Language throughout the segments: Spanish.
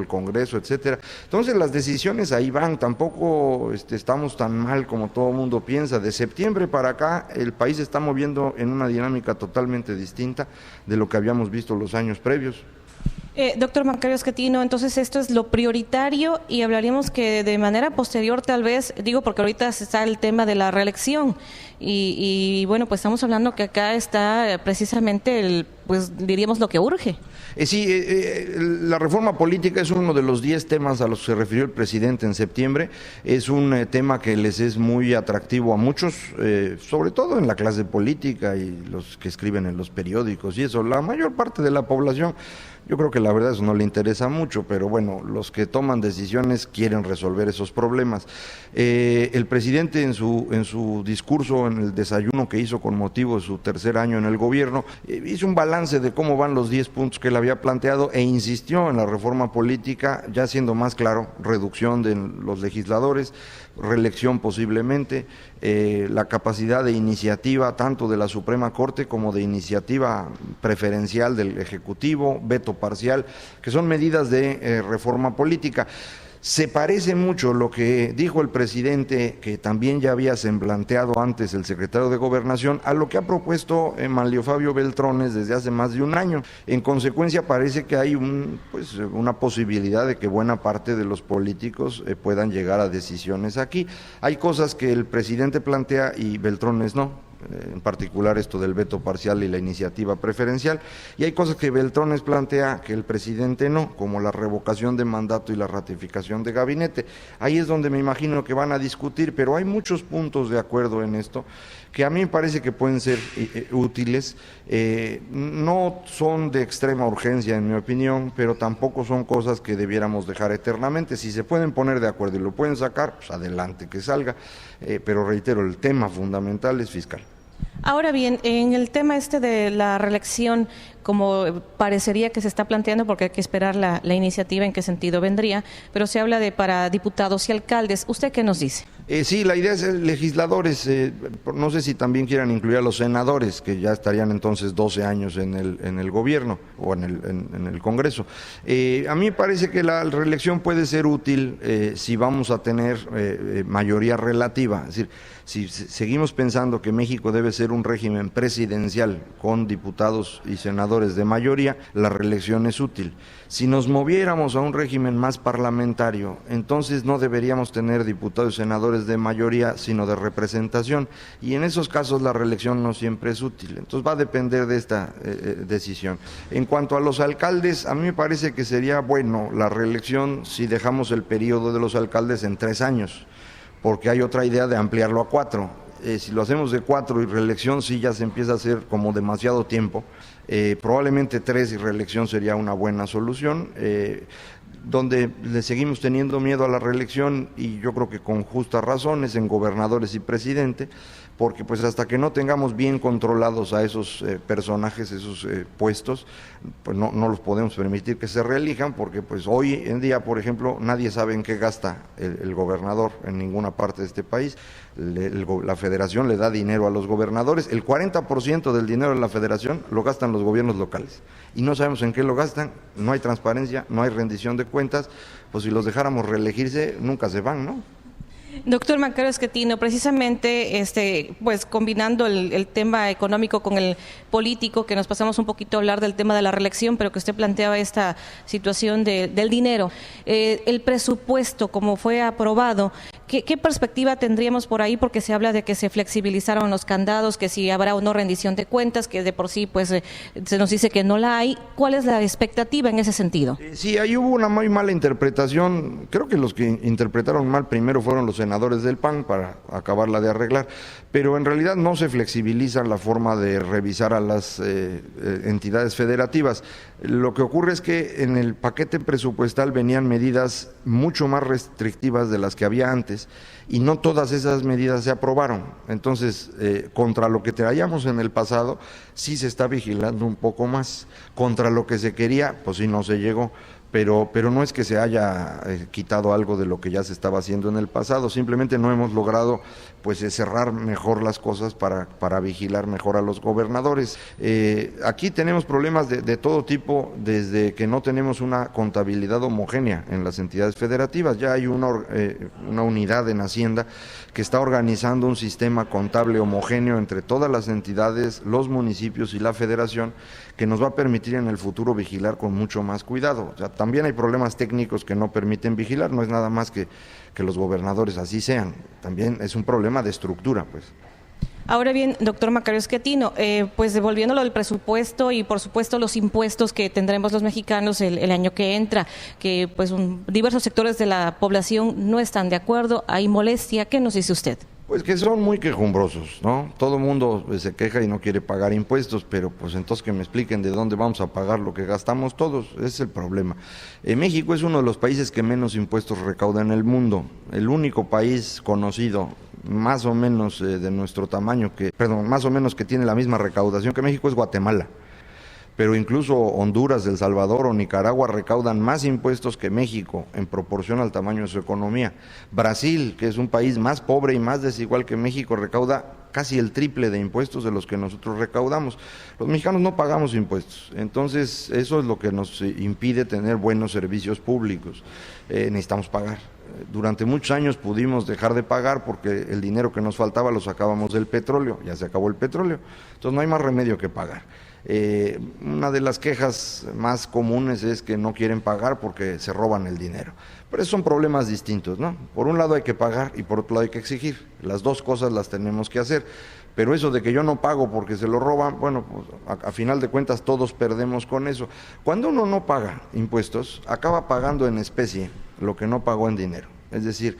Congreso, etcétera. Entonces las decisiones ahí van, tampoco estamos tan mal como todo el mundo piensa. De septiembre para acá el país se está moviendo en una dinámica totalmente distinta de lo que habíamos visto los años previos. Doctor Macario Esquetino, entonces esto es lo prioritario y hablaríamos que de manera posterior tal vez, digo porque ahorita está el tema de la reelección y bueno, pues estamos hablando que acá está precisamente pues diríamos lo que urge. La reforma política es uno de los 10 temas a los que se refirió el presidente en septiembre. Es un tema que les es muy atractivo a muchos, sobre todo en la clase política y los que escriben en los periódicos y eso. La mayor parte de la población, yo creo que la verdad eso no le interesa mucho, pero bueno, los que toman decisiones quieren resolver esos problemas. El presidente en su discurso, en el desayuno que hizo con motivo de su tercer año en el gobierno, hizo un balance de cómo van los 10 puntos que él había planteado e insistió en la reforma política, ya siendo más claro, reducción de los legisladores, reelección posiblemente, la capacidad de iniciativa tanto de la Suprema Corte como de iniciativa preferencial del Ejecutivo, veto parcial, que son medidas de reforma política. Se parece mucho lo que dijo el presidente, que también ya había semblanteado antes el secretario de Gobernación, a lo que ha propuesto Manlio Fabio Beltrones desde hace más de un año. En consecuencia, parece que hay una posibilidad de que buena parte de los políticos puedan llegar a decisiones aquí. Hay cosas que el presidente plantea y Beltrones no. En particular esto del veto parcial y la iniciativa preferencial, y hay cosas que Beltrones plantea que el presidente no, como la revocación de mandato y la ratificación de gabinete. Ahí es donde me imagino que van a discutir, pero hay muchos puntos de acuerdo en esto que a mí me parece que pueden ser útiles. No son de extrema urgencia en mi opinión, pero tampoco son cosas que debiéramos dejar eternamente. Si se pueden poner de acuerdo y lo pueden sacar, pues adelante que salga, pero reitero, el tema fundamental es fiscal. Ahora bien, en el tema de la reelección, como parecería que se está planteando, porque hay que esperar la iniciativa en qué sentido vendría, pero se habla de para diputados y alcaldes. ¿Usted qué nos dice? Sí, la idea es legisladores, no sé si también quieran incluir a los senadores, que ya estarían entonces 12 años en el gobierno o en el Congreso. A mí me parece que la reelección puede ser útil si vamos a tener mayoría relativa, es decir, si seguimos pensando que México debe ser un régimen presidencial con diputados y senadores de mayoría, la reelección es útil. Si nos moviéramos a un régimen más parlamentario, entonces no deberíamos tener diputados y senadores de mayoría, sino de representación, y en esos casos la reelección no siempre es útil. Entonces va a depender de esta decisión. En cuanto a los alcaldes, a mí me parece que sería bueno la reelección si dejamos el periodo de los alcaldes en 3 años, porque hay otra idea de ampliarlo a 4. Si lo hacemos de 4 y reelección, sí ya se empieza a hacer como demasiado tiempo. Probablemente 3 y reelección sería una buena solución. Donde le seguimos teniendo miedo a la reelección, y yo creo que con justas razones, en gobernadores y presidente, porque pues hasta que no tengamos bien controlados a esos personajes, esos puestos, pues no los podemos permitir que se reelijan, porque pues hoy en día, por ejemplo, nadie sabe en qué gasta el gobernador en ninguna parte de este país. La federación le da dinero a los gobernadores, el 40% del dinero de la federación lo gastan los gobiernos locales, y no sabemos en qué lo gastan, no hay transparencia, no hay rendición de cuentas. Pues si los dejáramos reelegirse, nunca se van, ¿no? Doctor Macario Esquetino, precisamente pues combinando el tema económico con el político, que nos pasamos un poquito a hablar del tema de la reelección, pero que usted planteaba esta situación del dinero, el presupuesto como fue aprobado, ¿qué perspectiva tendríamos por ahí? Porque se habla de que se flexibilizaron los candados, que si habrá o no rendición de cuentas, que de por sí pues se nos dice que no la hay. ¿Cuál es la expectativa en ese sentido? Sí, ahí hubo una muy mala interpretación. Creo que los que interpretaron mal primero fueron los senadores del PAN, para acabarla de arreglar, pero en realidad no se flexibiliza la forma de revisar a las entidades federativas. Lo que ocurre es que en el paquete presupuestal venían medidas mucho más restrictivas de las que había antes, y no todas esas medidas se aprobaron. Entonces, contra lo que traíamos en el pasado, sí se está vigilando un poco más. Contra lo que se quería, pues sí no se llegó, pero no es que se haya quitado algo de lo que ya se estaba haciendo en el pasado, simplemente no hemos logrado pues cerrar mejor las cosas para vigilar mejor a los gobernadores. Aquí tenemos problemas de todo tipo, desde que no tenemos una contabilidad homogénea en las entidades federativas. Ya hay una unidad en Hacienda que está organizando un sistema contable homogéneo entre todas las entidades, los municipios y la federación, que nos va a permitir en el futuro vigilar con mucho más cuidado. O sea, también hay problemas técnicos que no permiten vigilar, no es nada más que los gobernadores así sean, también es un problema de estructura, pues. Ahora bien, doctor Macario Schettino, pues devolviendo lo del presupuesto y por supuesto los impuestos que tendremos los mexicanos el año que entra, que pues diversos sectores de la población no están de acuerdo, hay molestia, ¿qué nos dice usted? Pues que son muy quejumbrosos, ¿no? Todo el mundo se queja y no quiere pagar impuestos, pero pues entonces que me expliquen de dónde vamos a pagar lo que gastamos todos, ese es el problema. México es uno de los países que menos impuestos recauda en el mundo, el único país conocido más o menos de nuestro tamaño, más o menos que tiene la misma recaudación que México es Guatemala. Pero incluso Honduras, El Salvador o Nicaragua recaudan más impuestos que México en proporción al tamaño de su economía. Brasil, que es un país más pobre y más desigual que México, recauda casi el triple de impuestos de los que nosotros recaudamos. Los mexicanos no pagamos impuestos, entonces eso es lo que nos impide tener buenos servicios públicos. Necesitamos pagar. Durante muchos años pudimos dejar de pagar porque el dinero que nos faltaba lo sacábamos del petróleo, ya se acabó el petróleo, entonces no hay más remedio que pagar. Una de las quejas más comunes es que no quieren pagar porque se roban el dinero, pero esos son problemas distintos, ¿no? Por un lado hay que pagar y por otro lado hay que exigir, las dos cosas las tenemos que hacer, pero eso de que yo no pago porque se lo roban, bueno, pues a final de cuentas todos perdemos con eso. Cuando uno no paga impuestos, acaba pagando en especie lo que no pagó en dinero, es decir,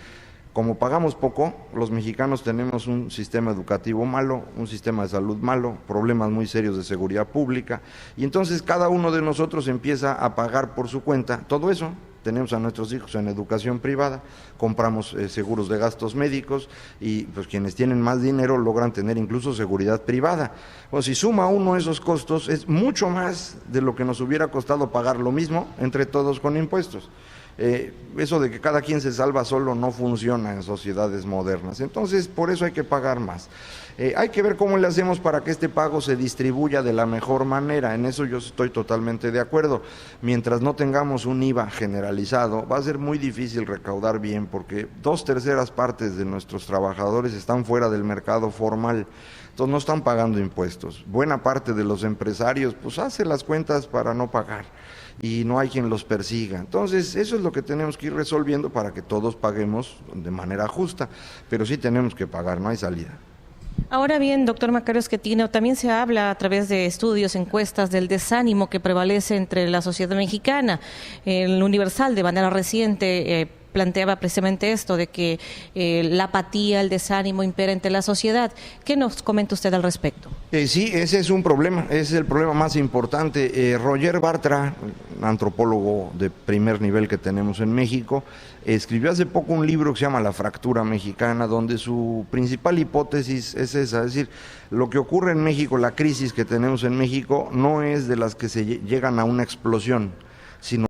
como pagamos poco, los mexicanos tenemos un sistema educativo malo, un sistema de salud malo, problemas muy serios de seguridad pública, y entonces cada uno de nosotros empieza a pagar por su cuenta todo eso. Tenemos a nuestros hijos en educación privada, compramos seguros de gastos médicos y pues quienes tienen más dinero logran tener incluso seguridad privada. Bueno, si suma uno esos costos, es mucho más de lo que nos hubiera costado pagar lo mismo entre todos con impuestos. Eso de que cada quien se salva solo no funciona en sociedades modernas, entonces por eso hay que pagar más. Hay que ver cómo le hacemos para que este pago se distribuya de la mejor manera, en eso yo estoy totalmente de acuerdo. Mientras no tengamos un IVA generalizado, va a ser muy difícil recaudar bien, porque 2/3 partes de nuestros trabajadores están fuera del mercado formal, entonces no están pagando impuestos. Buena parte de los empresarios pues hace las cuentas para no pagar y no hay quien los persiga. Entonces eso es lo que tenemos que ir resolviendo para que todos paguemos de manera justa, pero sí tenemos que pagar, no hay salida. Ahora bien, doctor Macario Schettino, también se habla a través de estudios, encuestas del desánimo que prevalece entre la sociedad mexicana. El Universal, de manera reciente, planteaba precisamente esto, de que la apatía, el desánimo impera entre la sociedad. ¿Qué nos comenta usted al respecto? Sí, ese es un problema, ese es el problema más importante. Roger Bartra, antropólogo de primer nivel que tenemos en México, escribió hace poco un libro que se llama La fractura mexicana, donde su principal hipótesis es esa, es decir, lo que ocurre en México, la crisis que tenemos en México, no es de las que se llegan a una explosión, sino